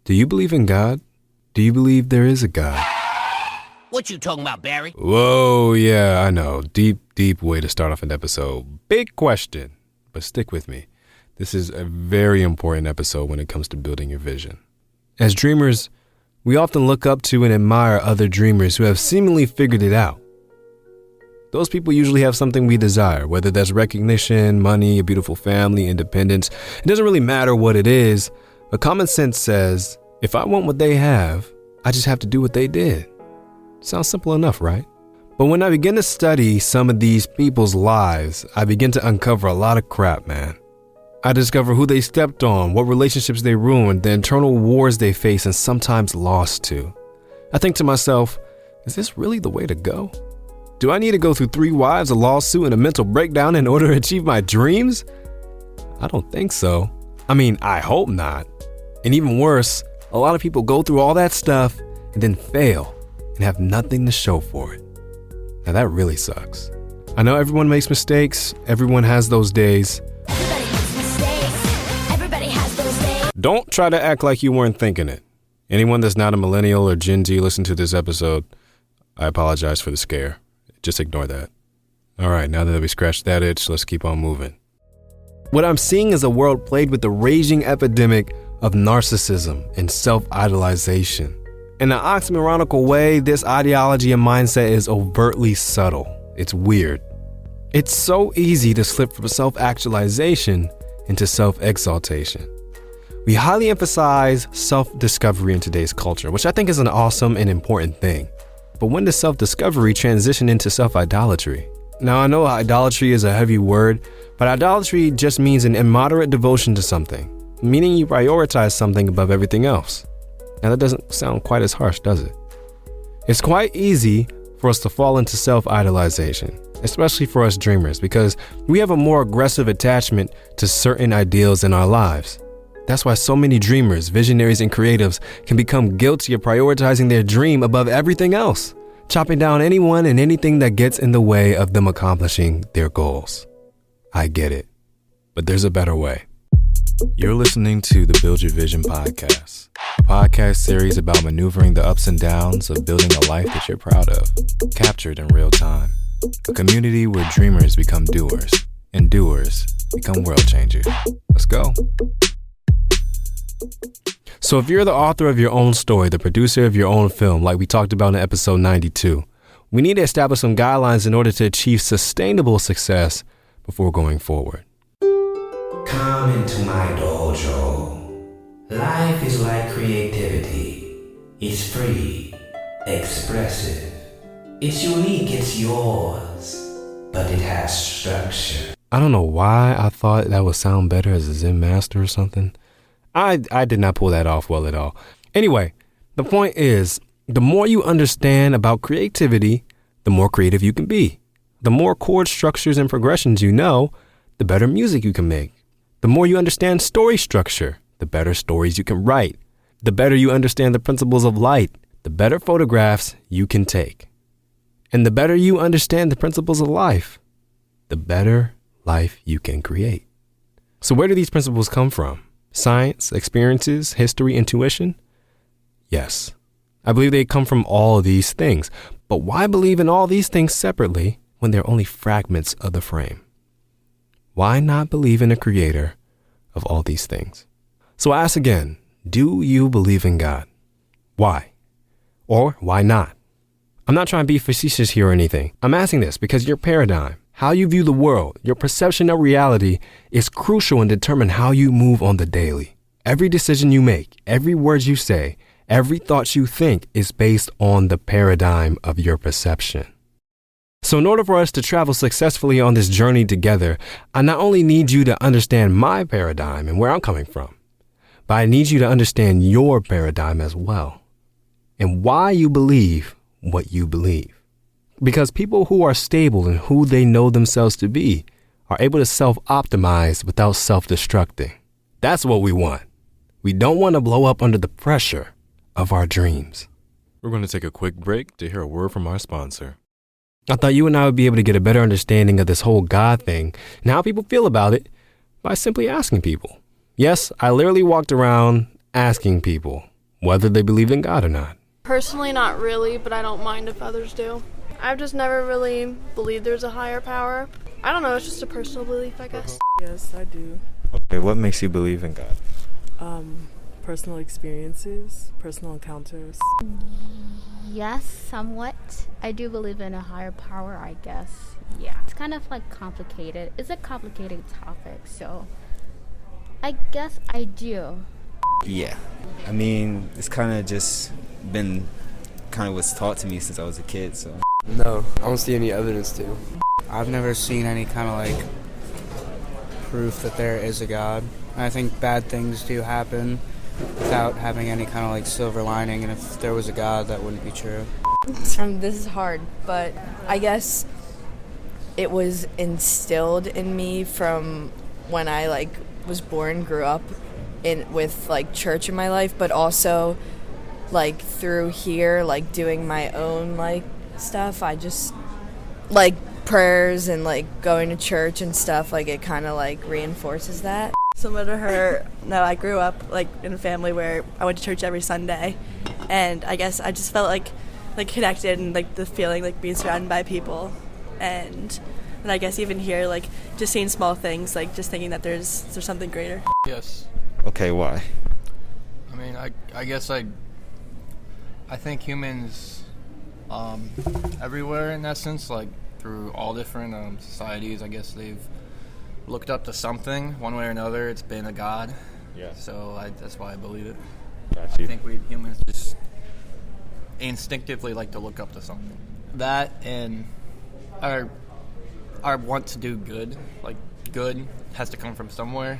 Do you believe in God? Do you believe there is a God? What you talking about, Barry? Whoa, yeah, I know. Deep way to start off an episode. Big question, but stick with me. This is a very important episode when it comes to building your vision. As dreamers, we often look up to and admire other dreamers who have seemingly figured it out. Those people usually have something we desire, whether that's recognition, money, a beautiful family, independence. It doesn't really matter what it is, but common sense says, if I want what they have, I just have to do what they did. Sounds simple enough, right? But when I begin to study some of these people's lives, I begin to uncover a lot of crap, man. I discover who they stepped on, what relationships they ruined, the internal wars they face and sometimes lost to. I think to myself, is this really the way to go? Do I need to go through 3 wives, a lawsuit, and a mental breakdown in order to achieve my dreams? I don't think so. I mean, I hope not. And even worse, a lot of people go through all that stuff and then fail and have nothing to show for it. Now that really sucks. I know everyone makes mistakes. Everyone has those days. Everybody makes mistakes. Everybody has those days. Don't try to act like you weren't thinking it. Anyone that's not a millennial or Gen Z listen to this episode, I apologize for the scare. Just ignore that. All right, now that we scratched that itch, let's keep on moving. What I'm seeing is a world plagued with the raging epidemic of narcissism and self-idolization. In an oxymoronical way, this ideology and mindset is overtly subtle. It's weird. It's so easy to slip from self-actualization into self-exaltation. We highly emphasize self-discovery in today's culture, which I think is an awesome and important thing. But when does self-discovery transition into self-idolatry? Now, I know idolatry is a heavy word, but idolatry just means an immoderate devotion to something, meaning you prioritize something above everything else. Now, that doesn't sound quite as harsh, does it? It's quite easy for us to fall into self-idolization, especially for us dreamers, because we have a more aggressive attachment to certain ideals in our lives. That's why so many dreamers, visionaries, and creatives can become guilty of prioritizing their dream above everything else, chopping down anyone and anything that gets in the way of them accomplishing their goals. I get it, but there's a better way. You're listening to the Build Your Vision podcast, a podcast series about maneuvering the ups and downs of building a life that you're proud of, captured in real time. A community where dreamers become doers, and doers become world changers. Let's go. So if you're the author of your own story, the producer of your own film, like we talked about in episode 92, we need to establish some guidelines in order to achieve sustainable success before going forward. Come into my dojo. Life is like creativity. It's free, expressive. It's unique, it's yours, but it has structure. I don't know why I thought that would sound better as a Zen master or something. I did not pull that off well at all. Anyway, the point is, the more you understand about creativity, the more creative you can be. The more chord structures and progressions you know, the better music you can make. The more you understand story structure, the better stories you can write. The better you understand the principles of light, the better photographs you can take. And the better you understand the principles of life, the better life you can create. So where do these principles come from? Science, experiences, history, intuition? Yes, I believe they come from all of these things. But why believe in all these things separately when they're only fragments of the frame? Why not believe in a creator of all these things? So I ask again, do you believe in God? Why? Or why not? I'm not trying to be facetious here or anything. I'm asking this because your paradigm, how you view the world, your perception of reality is crucial in determining how you move on the daily. Every decision you make, every word you say, every thought you think is based on the paradigm of your perception. So in order for us to travel successfully on this journey together, I not only need you to understand my paradigm and where I'm coming from, but I need you to understand your paradigm as well and why you believe what you believe. Because people who are stable in who they know themselves to be are able to self-optimize without self-destructing. That's what we want. We don't want to blow up under the pressure of our dreams. We're going to take a quick break to hear a word from our sponsor. I thought you and I would be able to get a better understanding of this whole God thing and how people feel about it by simply asking people. Yes, I literally walked around asking people. whether they believe in God or not. Personally, not really, but I don't mind if others do. I've just never really believed there's a higher power. I don't know, it's just a personal belief, I guess. Yes, I do. Okay, what makes you believe in God? Personal experiences, personal encounters. Yes, somewhat. I do believe in a higher power, I guess. Yeah. It's kind of like complicated. It's a complicated topic, so I guess I do. Yeah. I mean, it's kind of just been kind of what's taught to me since I was a kid, so. No, I don't see any evidence to. I've never seen any kind of like proof that there is a God. I think bad things do happen without having any kind of like silver lining, and if there was a God, that wouldn't be true. This is hard, but I guess it was instilled in me from when I like was born, grew up with like church in my life, but also like through here, like doing my own like stuff. I just like prayers and like going to church and stuff, like it kind of like reinforces that. Similar to her, no, I grew up like in a family where I went to church every Sunday, and I guess I just felt like connected and like the feeling like being surrounded by people, and I guess even here like just seeing small things, like just thinking that there's something greater. Yes. Okay, why? I mean, I guess I think humans everywhere in essence, like through all different societies, I guess they've looked up to something one way or another. It's been a God. Yeah. So that's why I believe it. Got you. I think we humans just instinctively like to look up to something. That and our want to do good. Like good has to come from somewhere.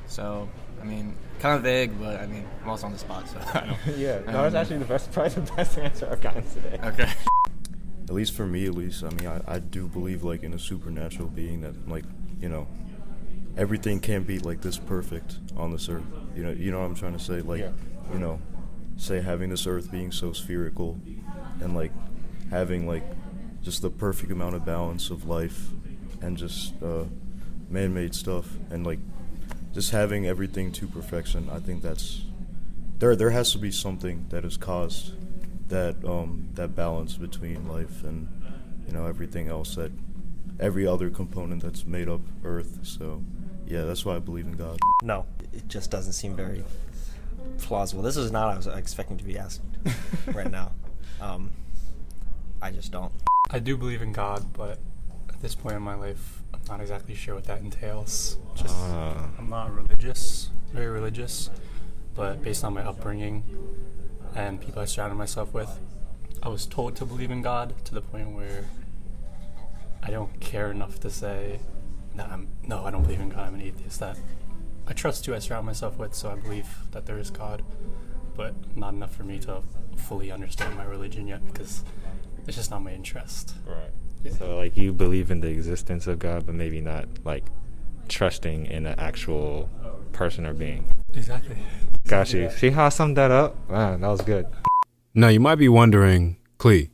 So I mean, kind of vague, but I mean, I'm also on the spot, so I don't. Yeah. No, that's actually probably the best answer I've gotten today. Okay. At least for me, I mean, I do believe like in a supernatural being that like, you know, everything can't be like this perfect on this earth. You know what I'm trying to say? Like, yeah. You know, say having this earth being so spherical and like having like just the perfect amount of balance of life and just man-made stuff and like just having everything to perfection. I think that's there has to be something that has caused that balance between life and, you know, everything else, that every other component that's made up Earth. So yeah, that's why I believe in God. No, it just doesn't seem very plausible. This is not what I was expecting to be asked right now. I just don't. I do believe in God, but at this point in my life, I'm not exactly sure what that entails. I'm not very religious, but based on my upbringing and people I surrounded myself with, I was told to believe in God to the point where I don't care enough to say that I don't believe in God, I'm an atheist. That I trust who I surround myself with, so I believe that there is God, but not enough for me to fully understand my religion yet, because it's just not my interest. Right. Yeah. So like you believe in the existence of God, but maybe not like trusting in an actual person or being. Exactly. Got you. See how I summed that up? Wow, that was good. Now you might be wondering, Clee,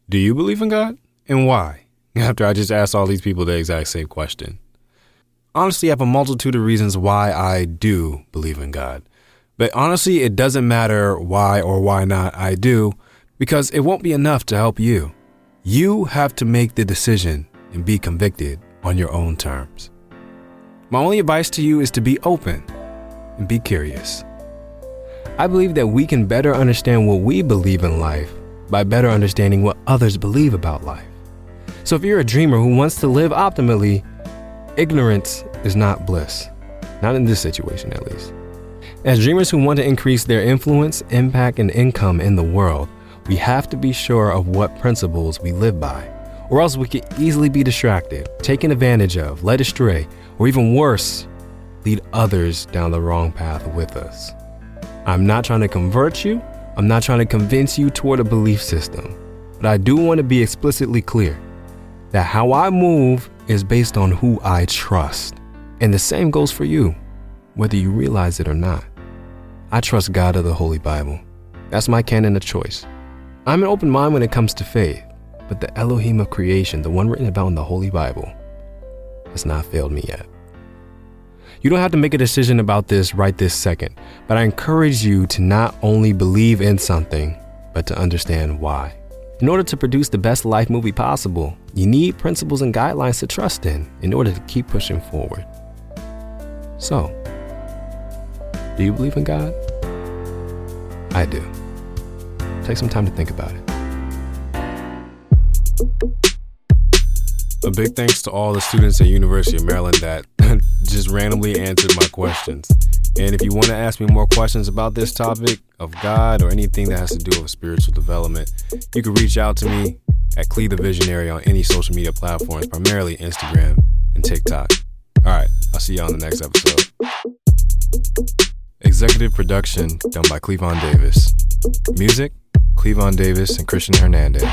do you believe in God? And why? After I just asked all these people the exact same question. Honestly, I have a multitude of reasons why I do believe in God. But honestly, it doesn't matter why or why not I do, because it won't be enough to help you. You have to make the decision and be convicted on your own terms. My only advice to you is to be open and be curious. I believe that we can better understand what we believe in life by better understanding what others believe about life. So if you're a dreamer who wants to live optimally, ignorance is not bliss. Not in this situation, at least. As dreamers who want to increase their influence, impact, and income in the world, we have to be sure of what principles we live by, or else we could easily be distracted, taken advantage of, led astray, or even worse, lead others down the wrong path with us. I'm not trying to convert you. I'm not trying to convince you toward a belief system, but I do want to be explicitly clear that how I move is based on who I trust. And the same goes for you, whether you realize it or not. I trust God of the Holy Bible. That's my canon of choice. I'm an open mind when it comes to faith, but the Elohim of creation, the one written about in the Holy Bible, has not failed me yet. You don't have to make a decision about this right this second, but I encourage you to not only believe in something, but to understand why. In order to produce the best life movie possible, you need principles and guidelines to trust in order to keep pushing forward. So, do you believe in God? I do. Take some time to think about it. A big thanks to all the students at University of Maryland that just randomly answered my questions. And if you want to ask me more questions about this topic of God or anything that has to do with spiritual development, you can reach out to me at Clee the Visionary on any social media platforms, primarily Instagram and TikTok. All right, I'll see you on the next episode. Executive production done by Cleavon Davis. Music, Cleavon Davis and Christian Hernandez.